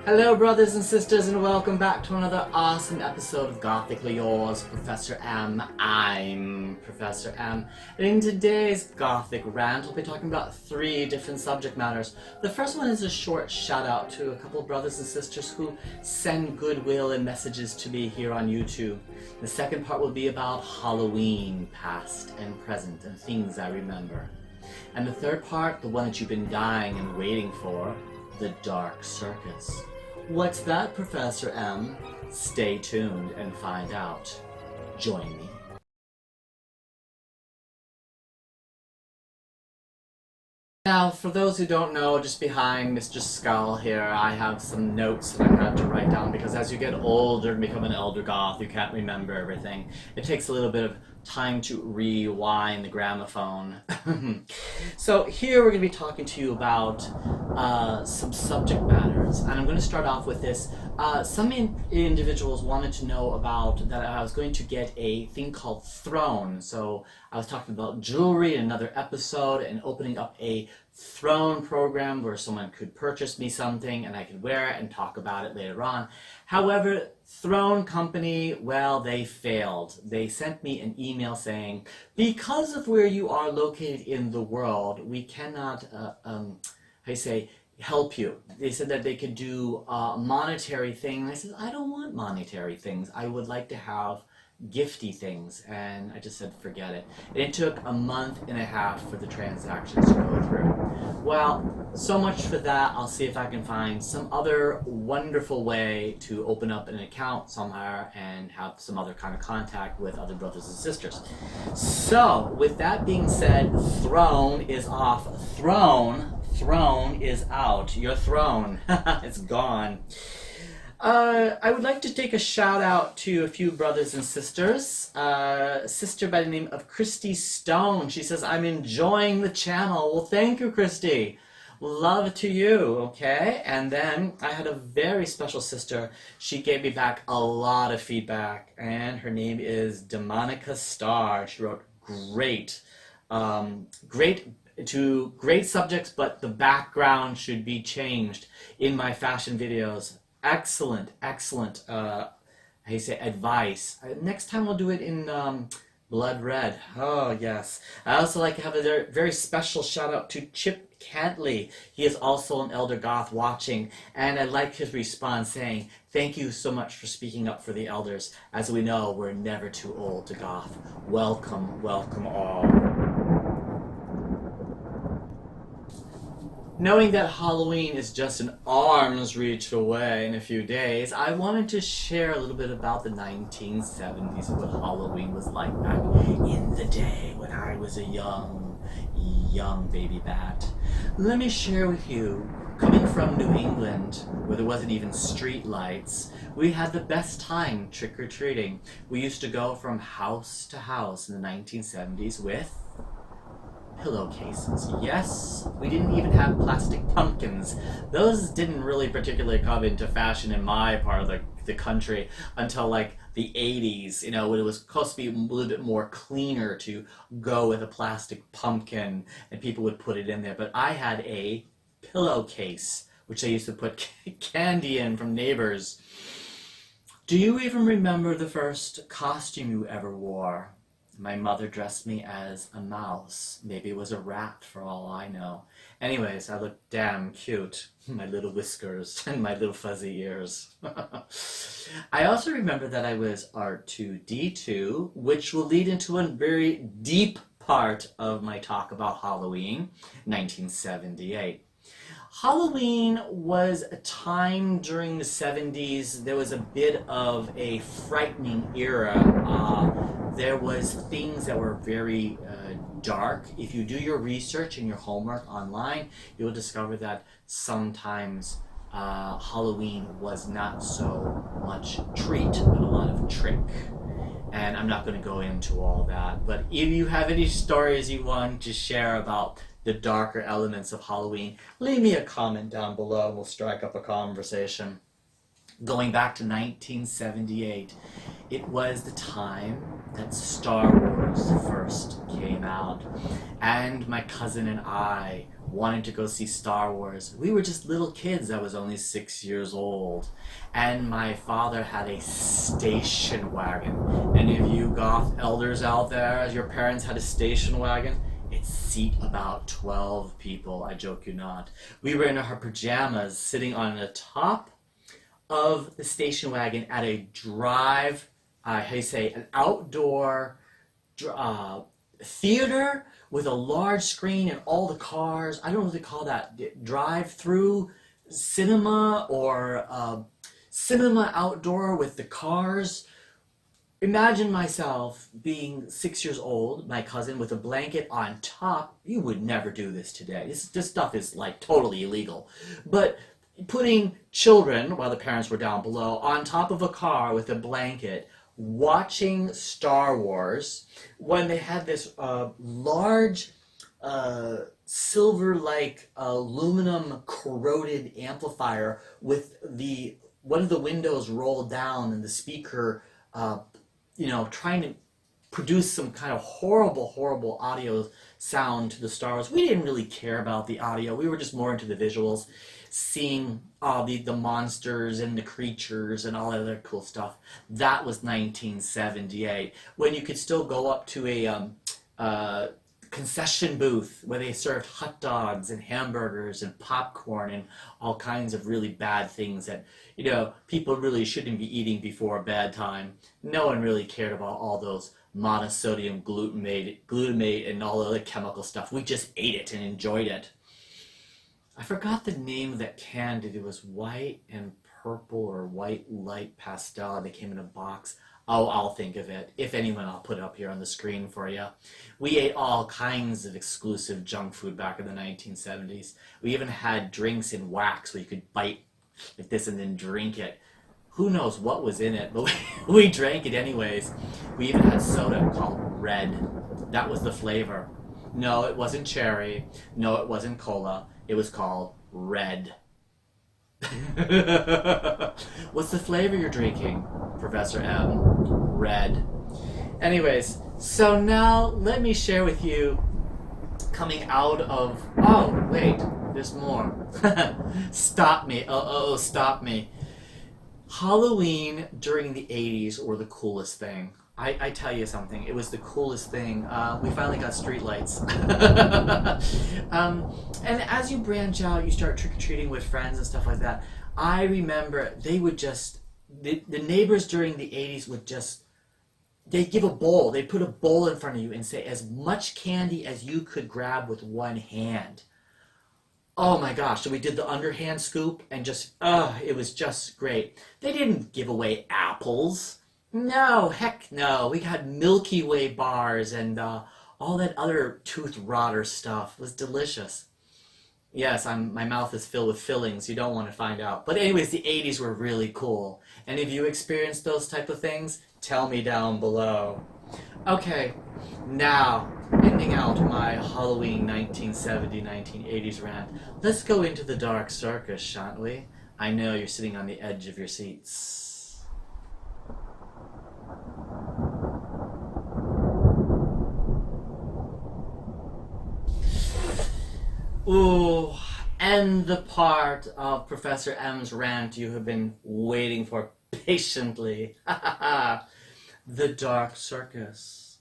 Hello brothers and sisters, and welcome back to another awesome episode of Gothically Yours, Professor M. I'm Professor M. And in today's Gothic Rant, we'll be talking about 3 different subject matters. The first one is a short shout out to a couple of brothers and sisters who send goodwill and messages to me here on YouTube. The second part will be about Halloween, past and present, and things I remember. And the third part, the one that you've been dying and waiting for, the Dark Circus. What's that, Professor M? Stay tuned and find out. Join me. Now, for those who don't know, just behind Mr. Skull here, I have some notes that I had to write down because as you get older and become an elder goth, you can't remember everything. It takes a little bit of time to rewind the gramophone. So here we're going to be talking to you about some subject matters, and I'm going to start off with this. Some individuals wanted to know about that I was going to get a thing called throne. So I was talking about jewelry in another episode and opening up a throne program where someone could purchase me something and I could wear it and talk about it later on. However, Throne Company, well, they failed. They sent me an email saying, because of where you are located in the world, we cannot, help you. They said that they could do monetary things. I said, I don't want monetary things. I would like to have gifty things. And I just said, forget it. And it took a month and a half for the transactions to go through. Well, so much for that. I'll see if I can find some other wonderful way to open up an account somewhere and have some other kind of contact with other brothers and sisters. So, with that being said, throne is off. Throne is out. Your throne. It's gone. I would like to take a shout out to a few brothers and sisters. A sister by the name of Christy Stone. She says, I'm enjoying the channel. Well, thank you, Christy. Love to you, okay? And then I had a very special sister. She gave me back a lot of feedback, and her name is Demonica Star. She wrote great subjects, but the background should be changed in my fashion videos. Excellent advice. Next time we'll do it in blood red. Oh yes. I also like to have a very special shout out to Chip Cantley. He is also an elder goth watching, and I like his response saying, thank you so much for speaking up for the elders. As we know, we're never too old to goth. Welcome all. Knowing that Halloween is just an arm's reach away in a few days, I wanted to share a little bit about the 1970s and what Halloween was like back in the day when I was a young baby bat. Let me share with you, coming from New England, where there wasn't even street lights, we had the best time trick-or-treating. We used to go from house to house in the 1970s with pillowcases. Yes, we didn't even have plastic pumpkins. Those didn't really particularly come into fashion in my part of the country until like the 80s, you know, when it was supposed to be a little bit more cleaner to go with a plastic pumpkin and people would put it in there. But I had a pillowcase, which I used to put candy in from neighbors. Do you even remember the first costume you ever wore? My mother dressed me as a mouse. Maybe it was a rat for all I know. Anyways, I looked damn cute. My little whiskers and my little fuzzy ears. I also remember that I was R2-D2, which will lead into a very deep part of my talk about Halloween, 1978. Halloween was a time during the 70s. There was a bit of a frightening era. There was things that were very dark. If you do your research and your homework online, you'll discover that sometimes Halloween was not so much treat, but a lot of trick. And I'm not going to go into all that, but if you have any stories you want to share about the darker elements of Halloween, leave me a comment down below and we'll strike up a conversation. Going back to 1978, it was the time that Star Wars first came out, and my cousin and I wanted to go see Star Wars. We were just little kids. I was only 6 years old, and my father had a station wagon. Any of you Goth elders out there, as your parents had a station wagon? It seat about 12 people, I joke you not. We were in our pajamas sitting on the top of the station wagon at a an outdoor theater with a large screen and all the cars. I don't know what they call that, drive-through cinema or cinema outdoor with the cars. Imagine myself being 6 years old, my cousin with a blanket on top. You would never do this today. This stuff is like totally illegal. But putting children, while the parents were down below, on top of a car with a blanket, watching Star Wars, when they had this large silver-like aluminum corroded amplifier with one of the windows rolled down and the speaker, trying to produce some kind of horrible audio sound to the Star Wars. We didn't really care about the audio. We were just more into the visuals, seeing all the monsters and the creatures and all that other cool stuff. That was 1978, when you could still go up to a concession booth where they served hot dogs and hamburgers and popcorn and all kinds of really bad things that, people really shouldn't be eating before bedtime. No one really cared about all those monosodium glutamate and all the other chemical stuff. We just ate it and enjoyed it. I forgot the name of that candy. It was white and purple or white light pastel. They came in a box. Oh, I'll think of it. If anyone, I'll put it up here on the screen for you. We ate all kinds of exclusive junk food back in the 1970s. We even had drinks in wax where you could bite like this and then drink it. Who knows what was in it, but we drank it anyways. We even had soda called Red. That was the flavor. No, it wasn't cherry. No, it wasn't cola. It was called Red. What's the flavor you're drinking, Professor M? Red. Anyways, so now let me share with you coming out of... Oh, wait, there's more. Stop me. Stop me. Halloween during the 80s were the coolest thing. I tell you something, it was the coolest thing. We finally got streetlights. And as you branch out, you start trick-or-treating with friends and stuff like that. I remember they would just, the neighbors during the 80s would just, they'd give a bowl. They'd put a bowl in front of you and say, as much candy as you could grab with one hand. Oh my gosh, so we did the underhand scoop and just, it was just great. They didn't give away apples. No, heck no. We had Milky Way bars and all that other tooth rotter stuff. It was delicious. Yes, my mouth is filled with fillings. You don't want to find out. But anyways, the 80s were really cool. Any of you experienced those type of things? Tell me down below. Okay, now, ending out my Halloween 1970-1980s rant, let's go into the Dark Circus, shan't we? I know you're sitting on the edge of your seats. Ooh, and the part of Professor M's rant you have been waiting for patiently. The Dark Circus.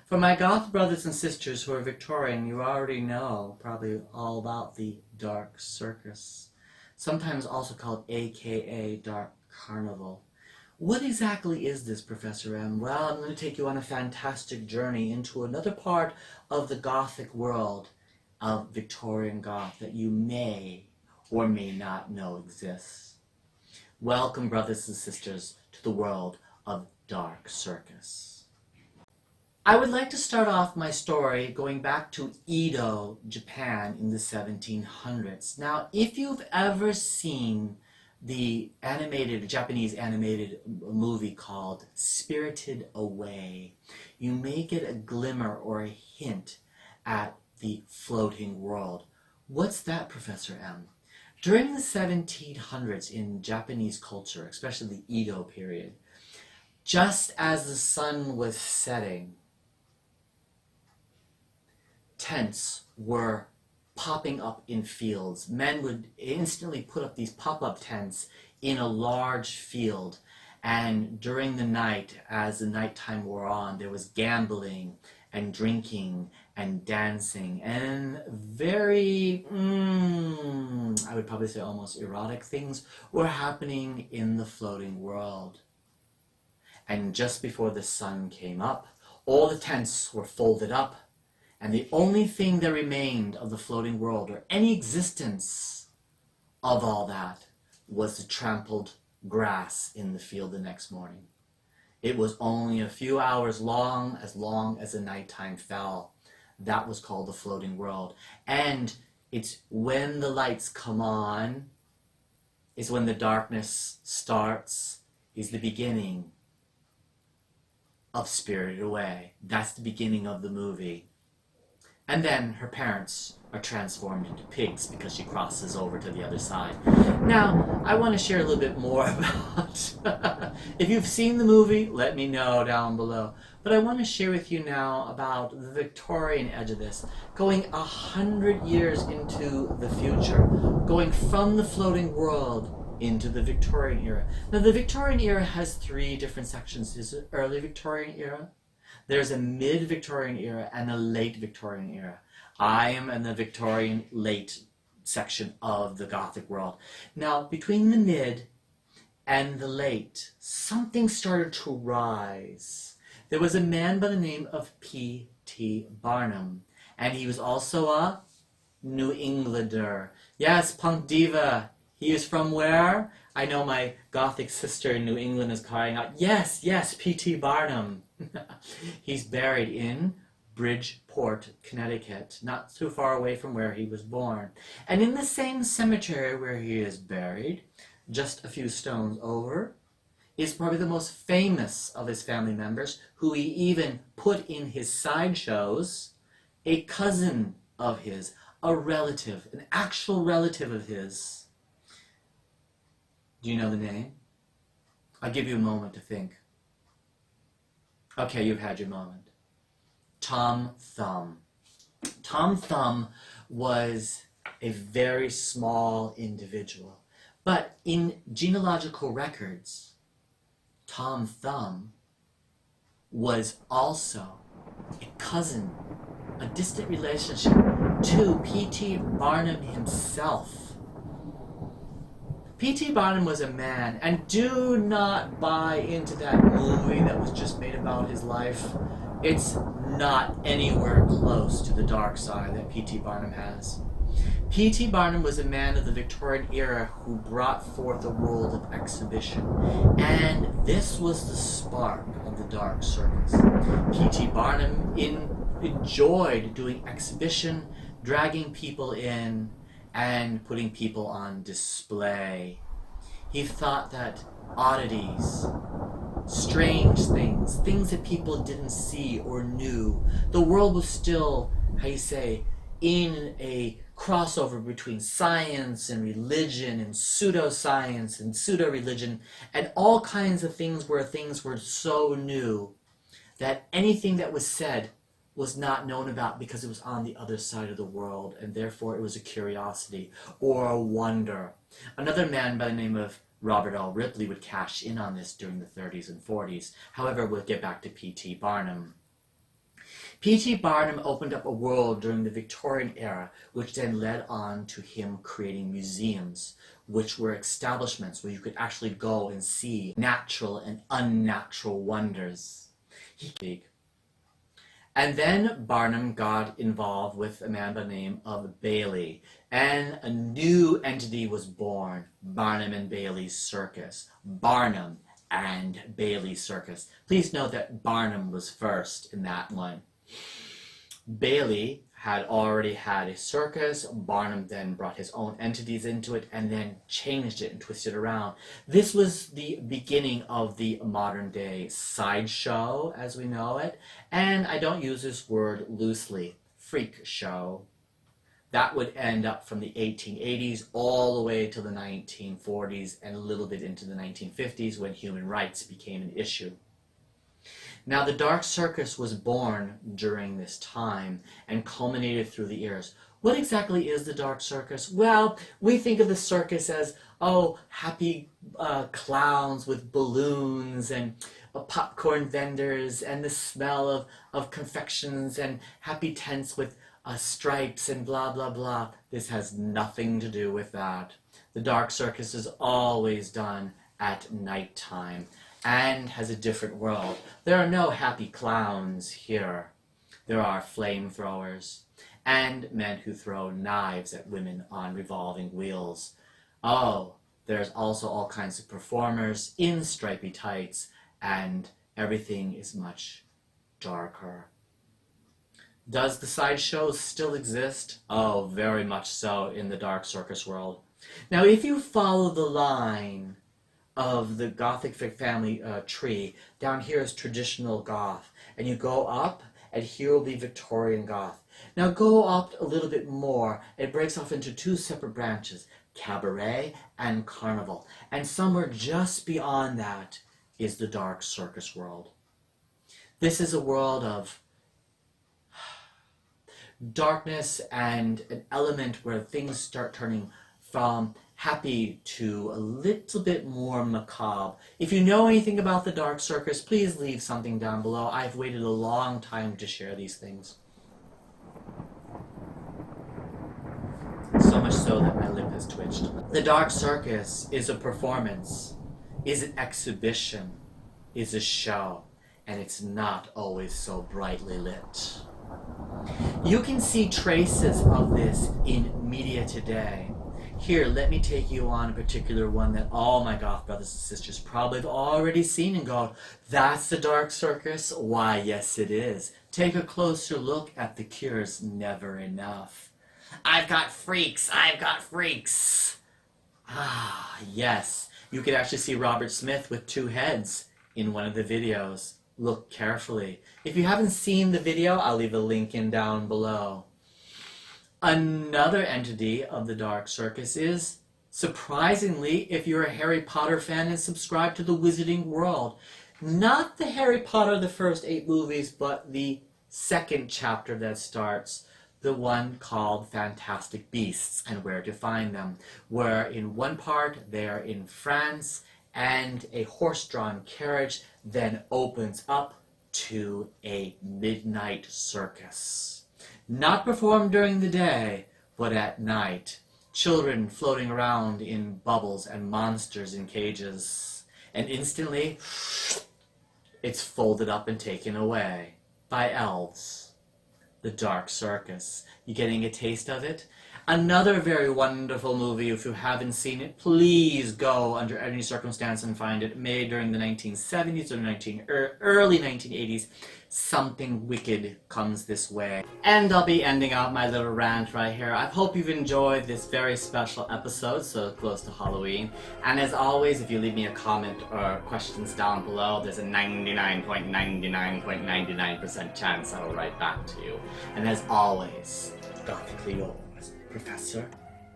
For my Goth brothers and sisters who are Victorian, you already know probably all about the Dark Circus, sometimes also called AKA Dark Carnival. What exactly is this, Professor M? Well, I'm going to take you on a fantastic journey into another part of the Gothic world of Victorian Goth that you may or may not know exists. Welcome, brothers and sisters, to the world of Dark Circus. I would like to start off my story going back to Edo, Japan in the 1700s. Now, if you've ever seen the Japanese animated movie called Spirited Away, you may get a glimmer or a hint at the floating world. What's that, Professor M? During the 1700s in Japanese culture, especially the Edo period, just as the sun was setting, tents were popping up in fields. Men would instantly put up these pop-up tents in a large field, and during the night, as the nighttime wore on, there was gambling and drinking and dancing and very, I would probably say almost erotic things were happening in the floating world. And just before the sun came up, all the tents were folded up, and the only thing that remained of the floating world, or any existence of all that, was the trampled grass in the field the next morning. It was only a few hours long as the nighttime fell. That was called the floating world. And it's when the lights come on, is when the darkness starts, is the beginning of Spirited Away. That's the beginning of the movie. And then her parents are transformed into pigs because she crosses over to the other side. Now, I want to share a little bit more about... if you've seen the movie, let me know down below. But I want to share with you now about the Victorian edge of this, going 100 years into the future, going from the floating world into the Victorian era. Now, the Victorian era has 3 different sections. There's an early Victorian era, there's a mid-Victorian era, and a late Victorian era. I am in the Victorian late section of the Gothic world. Now, between the mid and the late, something started to rise. There was a man by the name of P.T. Barnum, and he was also a New Englander. Yes, punk diva. He is from where? I know my Gothic sister in New England is crying out, yes, yes, P.T. Barnum. He's buried in Bridgeport, Connecticut, not too far away from where he was born. And in the same cemetery where he is buried, just a few stones over, is probably the most famous of his family members, who he even put in his sideshows, a cousin of his, a relative, an actual relative of his. Do you know the name? I'll give you a moment to think. Okay, you've had your moment. Tom Thumb. Tom Thumb was a very small individual, but in genealogical records, Tom Thumb was also a cousin, a distant relationship to P.T. Barnum himself. P.T. Barnum was a man, and do not buy into that movie that was just made about his life. It's not anywhere close to the dark side that P.T. Barnum has. P.T. Barnum was a man of the Victorian era who brought forth a world of exhibition, and this was the spark of the Dark Circus. P.T. Barnum enjoyed doing exhibition, dragging people in, and putting people on display. He thought that oddities, strange things, things that people didn't see or knew, the world was still, in a crossover between science and religion and pseudoscience and pseudo-religion and all kinds of things where things were so new that anything that was said was not known about because it was on the other side of the world, and therefore it was a curiosity or a wonder. Another man by the name of Robert L. Ripley would cash in on this during the 30s and 40s. However, we'll get back to P.T. Barnum. P.T. Barnum opened up a world during the Victorian era, which then led on to him creating museums, which were establishments where you could actually go and see natural and unnatural wonders. And then Barnum got involved with a man by the name of Bailey, and a new entity was born, Barnum and Bailey's Circus. Barnum and Bailey's Circus. Please note that Barnum was first in that one. Bailey had already had a circus. Barnum then brought his own entities into it and then changed it and twisted it around. This was the beginning of the modern day sideshow as we know it, and I don't use this word loosely, freak show. That would end up from the 1880s all the way to the 1940s and a little bit into the 1950s when human rights became an issue. Now, the Dark Circus was born during this time and culminated through the years. What exactly is the Dark Circus? Well, we think of the circus as, oh, happy clowns with balloons and popcorn vendors and the smell of confections and happy tents with stripes and blah, blah, blah. This has nothing to do with that. The Dark Circus is always done at nighttime and has a different world. There are no happy clowns here. There are flamethrowers and men who throw knives at women on revolving wheels. Oh, there's also all kinds of performers in stripy tights, and everything is much darker. Does the sideshows still exist? Oh, very much so in the Dark Circus world. Now, if you follow the line of the Gothic family tree, down here is traditional Goth, and you go up, and here will be Victorian Goth. Now go up a little bit more. It breaks off into two separate branches, cabaret and carnival. And somewhere just beyond that is the Dark Circus world. This is a world of darkness and an element where things start turning from happy to a little bit more macabre. If you know anything about the Dark Circus, please leave something down below. I've waited a long time to share these things. So much so that my lip has twitched. The Dark Circus is a performance, is an exhibition, is a show, and it's not always so brightly lit. You can see traces of this in media today. Here, let me take you on a particular one that all my Goth brothers and sisters probably have already seen and go, that's the Dark Circus? Why, yes it is. Take a closer look at The Cure's Never Enough. I've got freaks, I've got freaks. Ah, yes. You could actually see Robert Smith with two heads in one of the videos. Look carefully. If you haven't seen the video, I'll leave a link in down below. Another entity of the Dark Circus is, surprisingly, if you're a Harry Potter fan and subscribe to the Wizarding World. Not the Harry Potter, the first 8 movies, but the second chapter that starts, the one called Fantastic Beasts and Where to Find Them, where in one part they're in France and a horse-drawn carriage then opens up to a midnight circus. Not performed during the day, but at night. Children floating around in bubbles and monsters in cages. And instantly, it's folded up and taken away by elves. The Dark Circus. You getting a taste of it? Another very wonderful movie. If you haven't seen it, please go under any circumstance and find it. Made during the 1970s or early 1980s. Something wicked comes this way. And I'll be ending out my little rant right here. I hope you've enjoyed this very special episode so close to Halloween. And as always, if you leave me a comment or questions down below, there's a 99.99.99% chance I'll write back to you. And as always, Gothically yours, Professor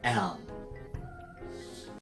M.